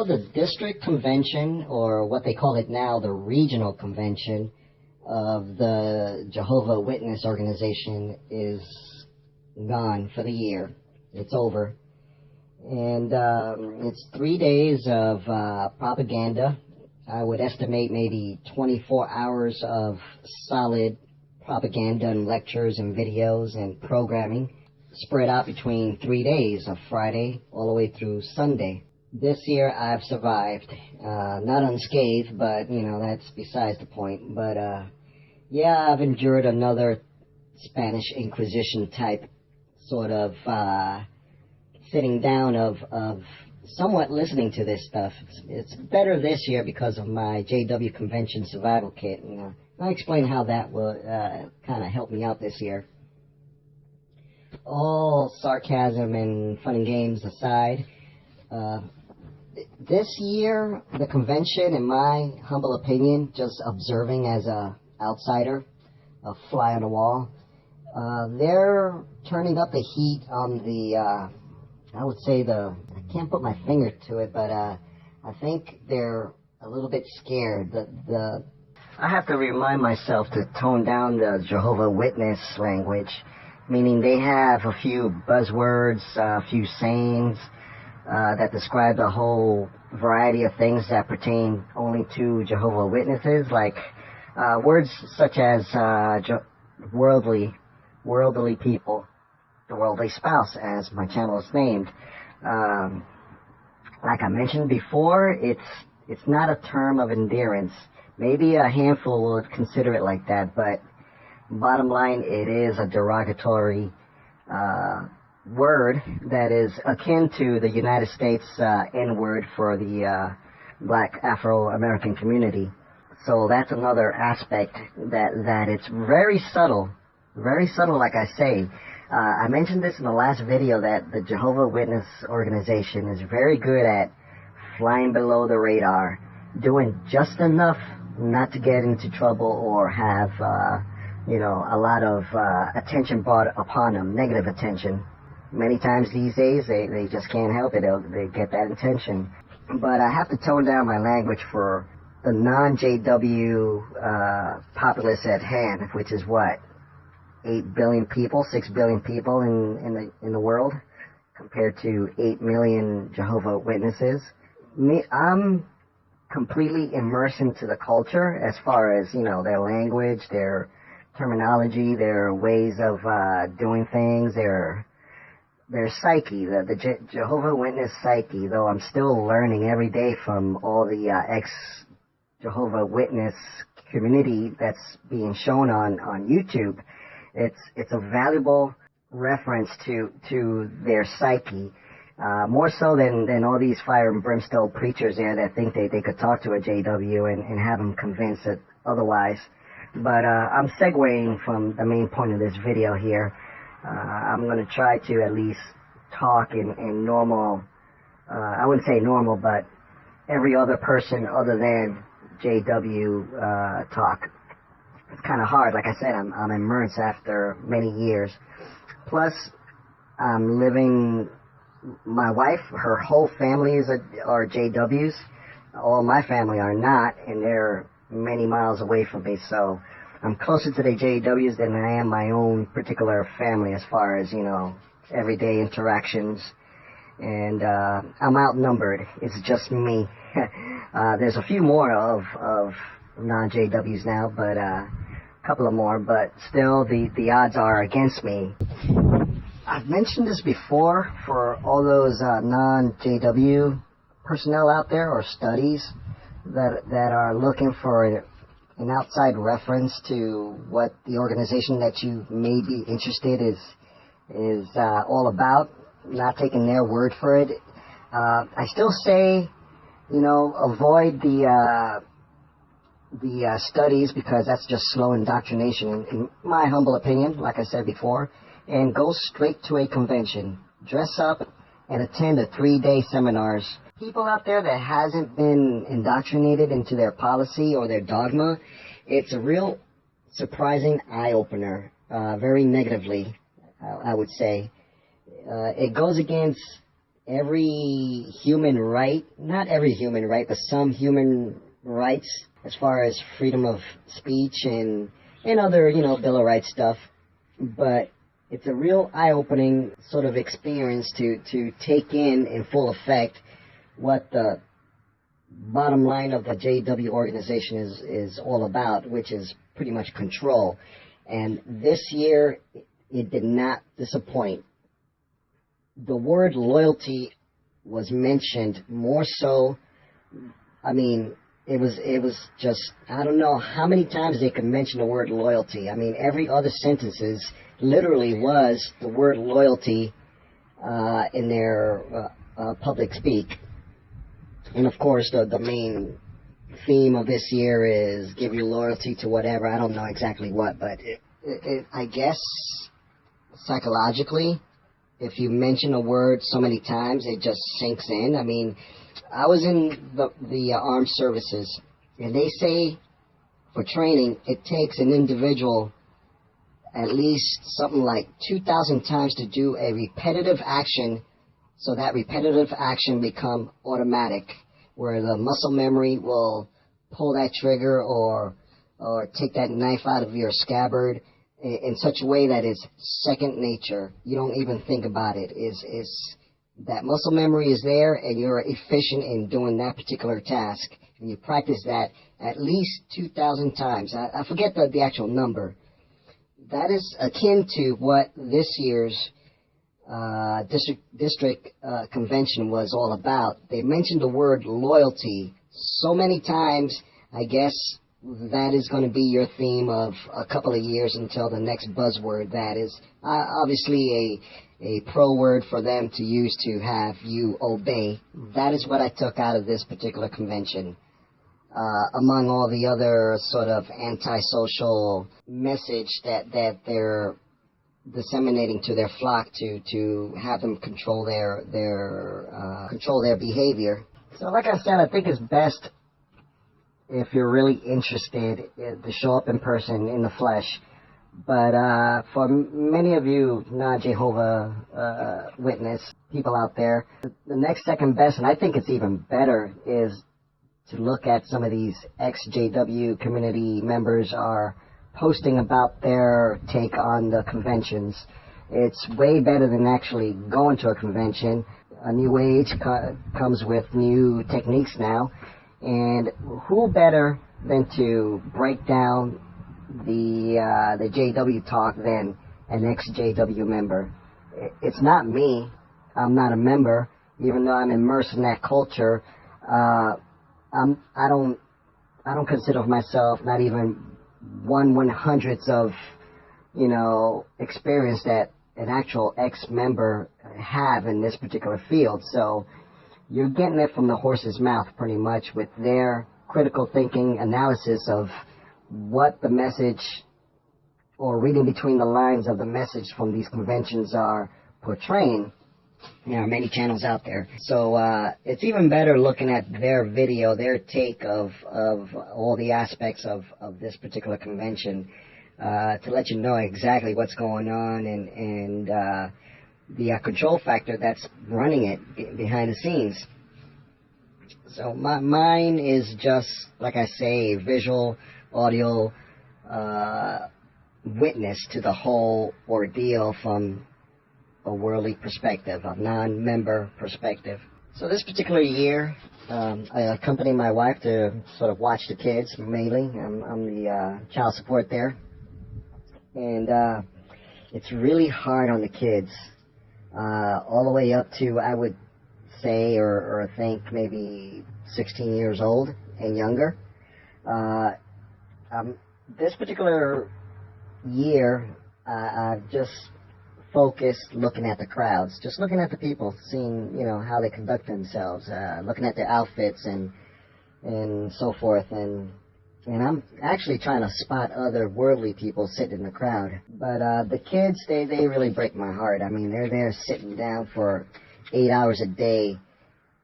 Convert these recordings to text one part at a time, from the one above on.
Well, the district convention, or what they call it now, the regional convention of the Jehovah Witness organization is gone for the year. It's over. And it's 3 days of propaganda. I would estimate maybe 24 hours of solid propaganda and lectures and videos and programming spread out between 3 days of Friday all the way through Sunday. This year I've survived, not unscathed, but that's besides the point. But yeah, I've endured another Spanish Inquisition type sort of sitting down of somewhat listening to this stuff. It's better this year because of my JW Convention Survival Kit. I'll explain how that will kind of help me out this year. All sarcasm and fun and games aside, this year, the convention, in my humble opinion, just observing as a outsider, a fly on the wall, they're turning up the heat on the, I would say I can't put my finger to it, but I think they're a little bit scared. I have to remind myself to tone down the Jehovah Witness language, meaning they have a few buzzwords, a few sayings, that describe a whole variety of things that pertain only to Jehovah Witnesses, like words such as worldly people, the worldly spouse, as my channel is named. Like I mentioned before, it's not a term of endearance. Maybe a handful would consider it like that, but bottom line, it is a derogatory word that is akin to the United States N-word for the black Afro-American community. So that's another aspect that it's very subtle, like I say. I mentioned this in the last video that the Jehovah Witness organization is very good at flying below the radar, doing just enough not to get into trouble or have a lot of attention brought upon them, negative attention. Many times these days, they just can't help it. They get that attention. But I have to tone down my language for the non-JW populace at hand, which is what? 8 billion people, 6 billion people in the world, compared to 8 million Jehovah Witnesses. I'm completely immersed into the culture as far as, their language, their terminology, their ways of doing things, their psyche, the Jehovah Witness psyche, though I'm still learning every day from all the ex-Jehovah Witness community that's being shown on YouTube. It's a valuable reference to their psyche, more so than all these fire and brimstone preachers there that think they could talk to a JW and have them convinced that otherwise. But I'm segueing from the main point of this video here. I'm going to try to at least talk in normal, I wouldn't say normal, but every other person other than JW talk. It's kind of hard. Like I said, I'm immersed after many years. Plus, I'm living, my wife, her whole family are JWs. All my family are not, and they're many miles away from me, so I'm closer to the JWs than I am my own particular family as far as, everyday interactions. And I'm outnumbered. It's just me. There's a few more of non-JWs now, but a couple of more, but still the odds are against me. I've mentioned this before for all those non-JW personnel out there, or studies that are looking for an outside reference to what the organization that you may be interested is all about, not taking their word for it. I still say, avoid the studies, because that's just slow indoctrination, in my humble opinion, like I said before, and go straight to a convention. Dress up and attend the 3-day seminars. People out there that hasn't been indoctrinated into their policy or their dogma, it's a real surprising eye-opener, very negatively, I would say. It goes against every human right, not every human right, but some human rights as far as freedom of speech and other, Bill of Rights stuff. But it's a real eye-opening sort of experience to take in full effect what the bottom line of the JW organization is all about, which is pretty much control. And this year, it did not disappoint. The word loyalty was mentioned more so. I mean, it was just, I don't know how many times they could mention the word loyalty. I mean, every other sentences literally was the word loyalty in their public speak. And of course, the main theme of this year is give your loyalty to whatever. I don't know exactly what, but I guess psychologically, if you mention a word so many times, it just sinks in. I mean, I was in the armed services, and they say for training, it takes an individual at least something like 2,000 times to do a repetitive action, so that repetitive action become automatic, where the muscle memory will pull that trigger or take that knife out of your scabbard in such a way that is second nature. You don't even think about it. Is that muscle memory is there, and you're efficient in doing that particular task. And you practice that at least 2,000 times. I forget the actual number. That is akin to what this year's district convention was all about. They mentioned the word loyalty so many times. I guess that is going to be your theme of a couple of years until the next buzzword. That is obviously a pro word for them to use to have you obey. That is what I took out of this particular convention. Among all the other sort of antisocial message that they're disseminating to their flock to have them control their behavior. So like I said, I think it's best if you're really interested to show up in person, in the flesh. But for many of you non-Jehovah Witness people out there, the next second best, and I think it's even better, is to look at some of these ex-JW community members are posting about their take on the conventions. It's way better than actually going to a convention. A new age comes with new techniques now, and who better than to break down the JW talk than an ex-JW member? It's not me. I'm not a member, even though I'm immersed in that culture. I don't consider myself not even 1/100th of, experience that an actual ex-member have in this particular field. So you're getting it from the horse's mouth pretty much with their critical thinking analysis of what the message, or reading between the lines of the message from these conventions are portraying. There are many channels out there. So it's even better looking at their video, their take of all the aspects of this particular convention to let you know exactly what's going on and the control factor that's running it behind the scenes. So mine is just, like I say, visual, audio witness to the whole ordeal from a worldly perspective, a non-member perspective. So this particular year, I accompanied my wife to sort of watch the kids, mainly. I'm the child support there. And it's really hard on the kids, all the way up to, I would say, or think maybe 16 years old and younger. This particular year, I've just focused looking at the crowds, just looking at the people, seeing, how they conduct themselves, looking at their outfits and so forth, and I'm actually trying to spot other worldly people sitting in the crowd. But the kids, they really break my heart. I mean, they're there sitting down for 8 hours a day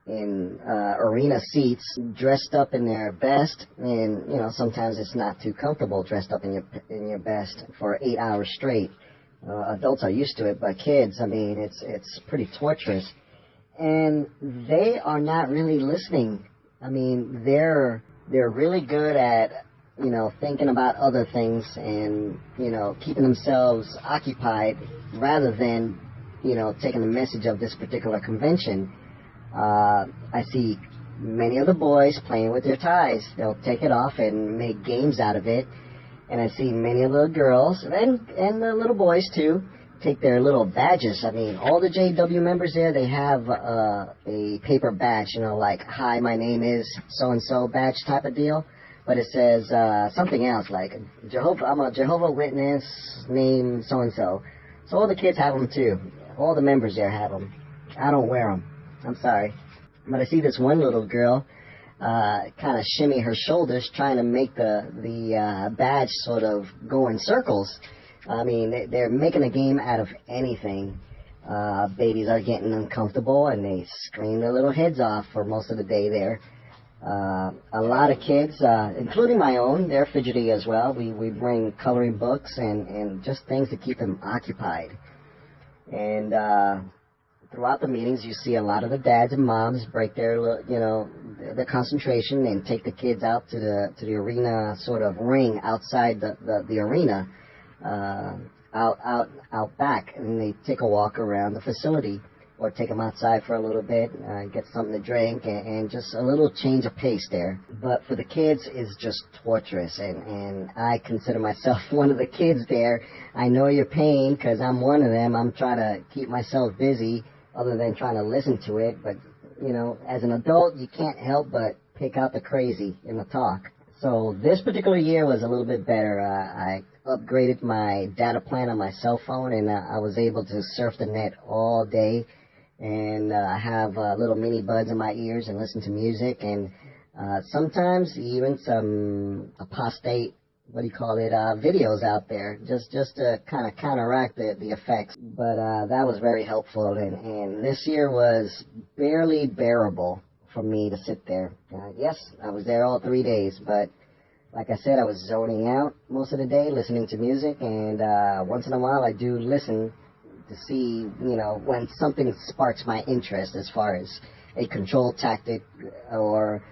in arena seats, dressed up in their best, and sometimes it's not too comfortable dressed up in your best for 8 hours straight. Adults are used to it, but kids, I mean, it's pretty torturous. and they are not really listening. I mean, they're really good at, thinking about other things and, keeping themselves occupied rather than, taking the message of this particular convention. I see many of the boys playing with their ties. They'll take it off and make games out of it. And I see many of the girls, and the little boys too, take their little badges. I mean, all the JW members there, they have a paper badge, like, hi, my name is so-and-so badge type of deal. But it says something else, like, I'm a Jehovah Witness, name so-and-so. So all the kids have them too. All the members there have them. I don't wear them. I'm sorry. But I see this one little girl kind of shimmy her shoulders, trying to make the badge sort of go in circles. I mean, they're making a game out of anything. Babies are getting uncomfortable, and they scream their little heads off for most of the day there. A lot of kids, including my own, they're fidgety as well. We bring coloring books and just things to keep them occupied. And throughout the meetings, you see a lot of the dads and moms break their concentration and take the kids out to the arena sort of ring outside the arena, out back, and they take a walk around the facility, or take them outside for a little bit, get something to drink, and just a little change of pace there. But for the kids, it's just torturous, and I consider myself one of the kids there. I know your pain, because I'm one of them. I'm trying to keep myself busy, other than trying to listen to it. But, as an adult, you can't help but pick out the crazy in the talk. So this particular year was a little bit better. I upgraded my data plan on my cell phone, and I was able to surf the net all day. And I have little mini buds in my ears and listen to music, and sometimes even some apostate, videos out there, just to kind of counteract the effects. But that was very helpful, and this year was barely bearable for me to sit there. Yes, I was there all 3 days, but like I said, I was zoning out most of the day, listening to music, and once in a while I do listen to see, when something sparks my interest as far as a control tactic or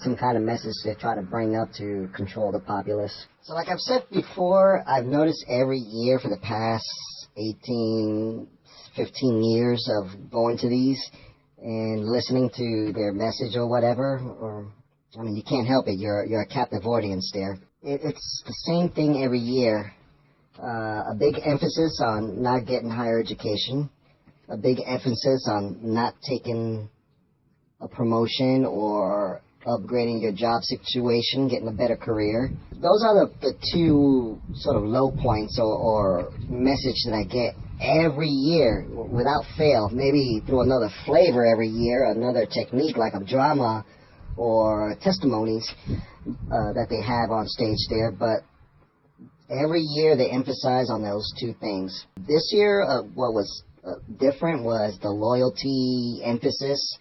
some kind of message to try to bring up to control the populace. So like I've said before, I've noticed every year for the past 15 years of going to these and listening to their message or whatever, you can't help it. You're a captive audience there. It's the same thing every year. A big emphasis on not getting higher education, a big emphasis on not taking a promotion or upgrading your job situation, getting a better career. Those are the two sort of low points or message that I get every year without fail. Maybe through another flavor every year, another technique like a drama or testimonies that they have on stage there, but every year they emphasize on those two things. This year, what was different was the loyalty emphasis.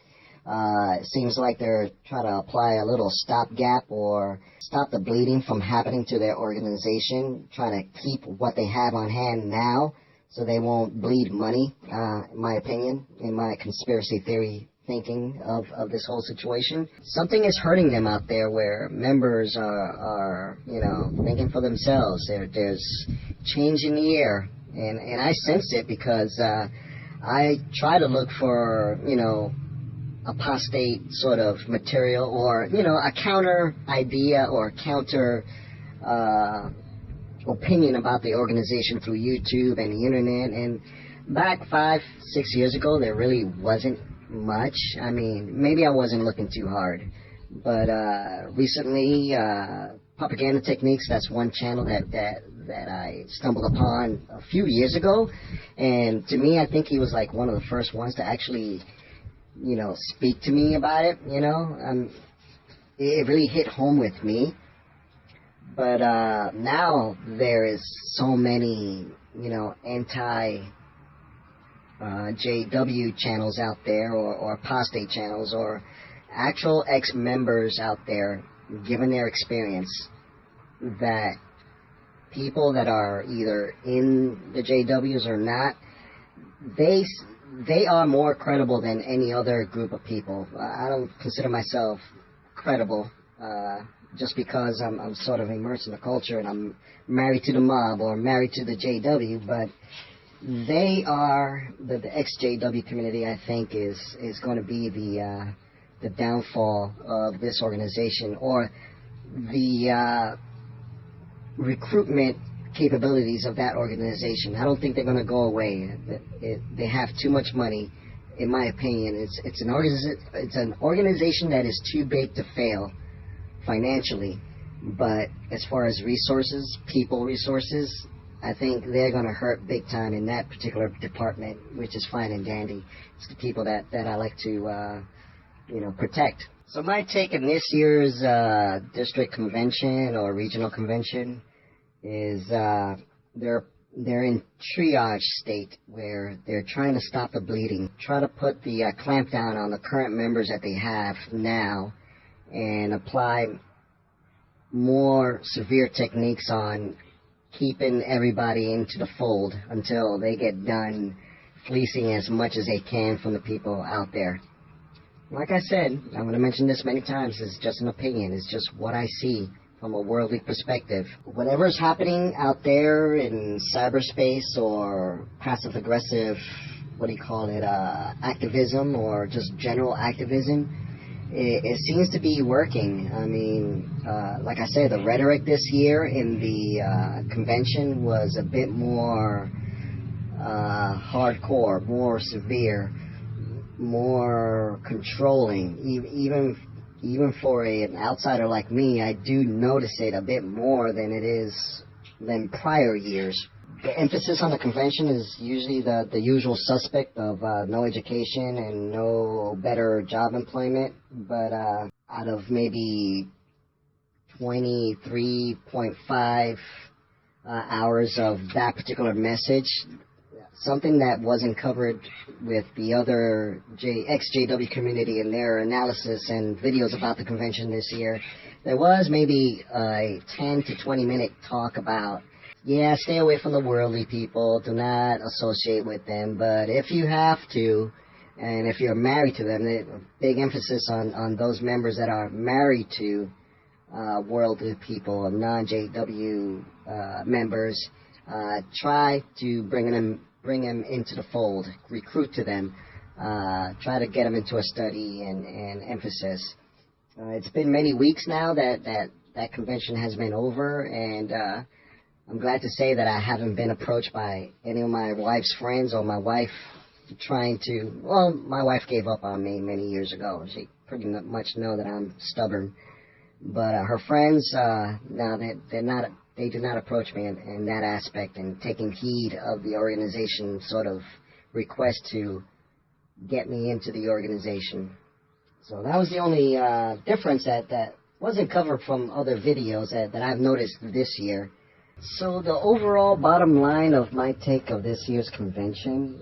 It seems like they're trying to apply a little stopgap or stop the bleeding from happening to their organization, trying to keep what they have on hand now so they won't bleed money, in my opinion, in my conspiracy theory thinking of this whole situation. Something is hurting them out there where members are thinking for themselves. There's change in the air, and I sense it because I try to look for, apostate sort of material or, a counter idea or counter opinion about the organization through YouTube and the internet. And back 5-6 years ago, there really wasn't much. Maybe I wasn't looking too hard, but recently, Propaganda Techniques, that's one channel that I stumbled upon a few years ago, and to me, I think he was like one of the first ones to actually, speak to me about it. It really hit home with me. But now there is so many, anti JW channels out there, or apostate channels, or actual ex-members out there giving their experience, that people that are either in the JWs or not, they they are more credible than any other group of people. I don't consider myself credible just because I'm sort of immersed in the culture and I'm married to the mob or married to the JW, but they are, the ex-JW community, I think, is going to be the downfall of this organization, or the recruitment capabilities of that organization. I don't think they're going to go away. They have too much money, in my opinion. It's an organization that is too big to fail financially, but as far as resources, people resources, I think they're going to hurt big time in that particular department, which is fine and dandy. It's the people that I like to protect. So my take on this year's district convention or regional convention is they're in triage state, where they're trying to stop the bleeding, try to put the clamp down on the current members that they have now, and apply more severe techniques on keeping everybody into the fold until they get done fleecing as much as they can from the people out there. Like I said, I'm going to mention this many times, it's just an opinion, it's just what I see from a worldly perspective. Whatever's happening out there in cyberspace or passive-aggressive, activism or just general activism, it seems to be working. I mean, like I said, the rhetoric this year in the convention was a bit more hardcore, more severe, more controlling. Even for an outsider like me, I do notice it a bit more than prior years. The emphasis on the convention is usually the usual suspect of no education and no better job employment, but out of maybe 23.5 hours of that particular message, something that wasn't covered with the other ex-JW community in their analysis and videos about the convention this year, there was maybe a 10 to 20 minute talk about, yeah, stay away from the worldly people, do not associate with them, but if you have to, and if you're married to them, a big emphasis on those members that are married to worldly people, non-JW members, try to bring them into the fold, recruit to them, try to get them into a study and emphasis. It's been many weeks now that convention has been over, and I'm glad to say that I haven't been approached by any of my wife's friends or my wife my wife gave up on me many years ago. She pretty much know that I'm stubborn. But her friends, now they do not approach me in that aspect and taking heed of the organization sort of request to get me into the organization. So that was the only difference that wasn't covered from other videos that I've noticed this year. So the overall bottom line of my take of this year's convention,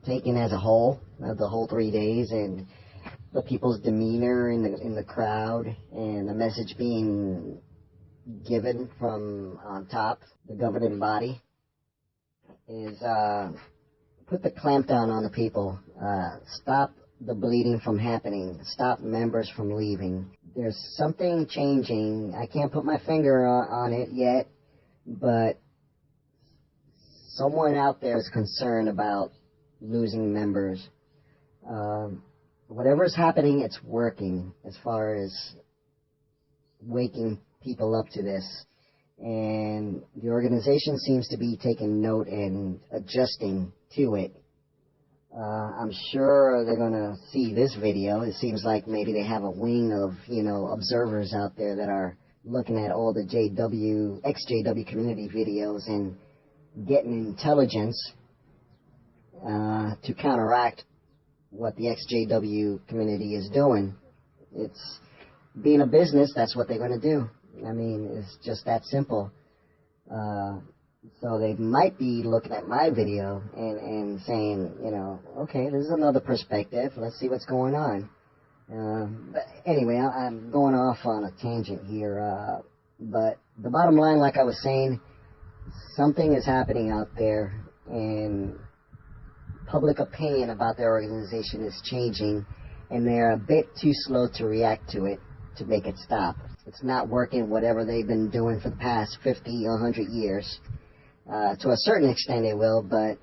taken as a whole, the whole 3 days, and the people's demeanor in the crowd, and the message being given from on top, the governing body, is put the clamp down on the people, stop the bleeding from happening, stop members from leaving. There's something changing. I can't put my finger on it yet, but someone out there is concerned about losing members. Whatever's happening, it's working as far as waking people up to this. And the organization seems to be taking note and adjusting to it. I'm sure they're going to see this video. It seems like maybe they have a wing of, observers out there that are looking at all the ex-JW community videos and getting intelligence to counteract what the ex-JW community is doing. It's being a business, that's what they're going to do. I mean, it's just that simple. So they might be looking at my video and saying, okay, this is another perspective. Let's see what's going on. But anyway, I'm going off on a tangent here. But the bottom line, like I was saying, something is happening out there, and public opinion about their organization is changing, and they're a bit too slow to react to it to make it stop. It's not working, whatever they've been doing for the past 50 or 100 years. To a certain extent it will, but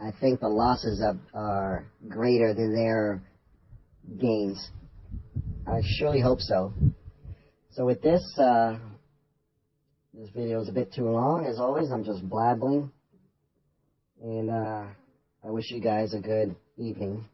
I think the losses are greater than their gains. I surely hope so. So with this, this video is a bit too long. As always, I'm just blabbling. And I wish you guys a good evening.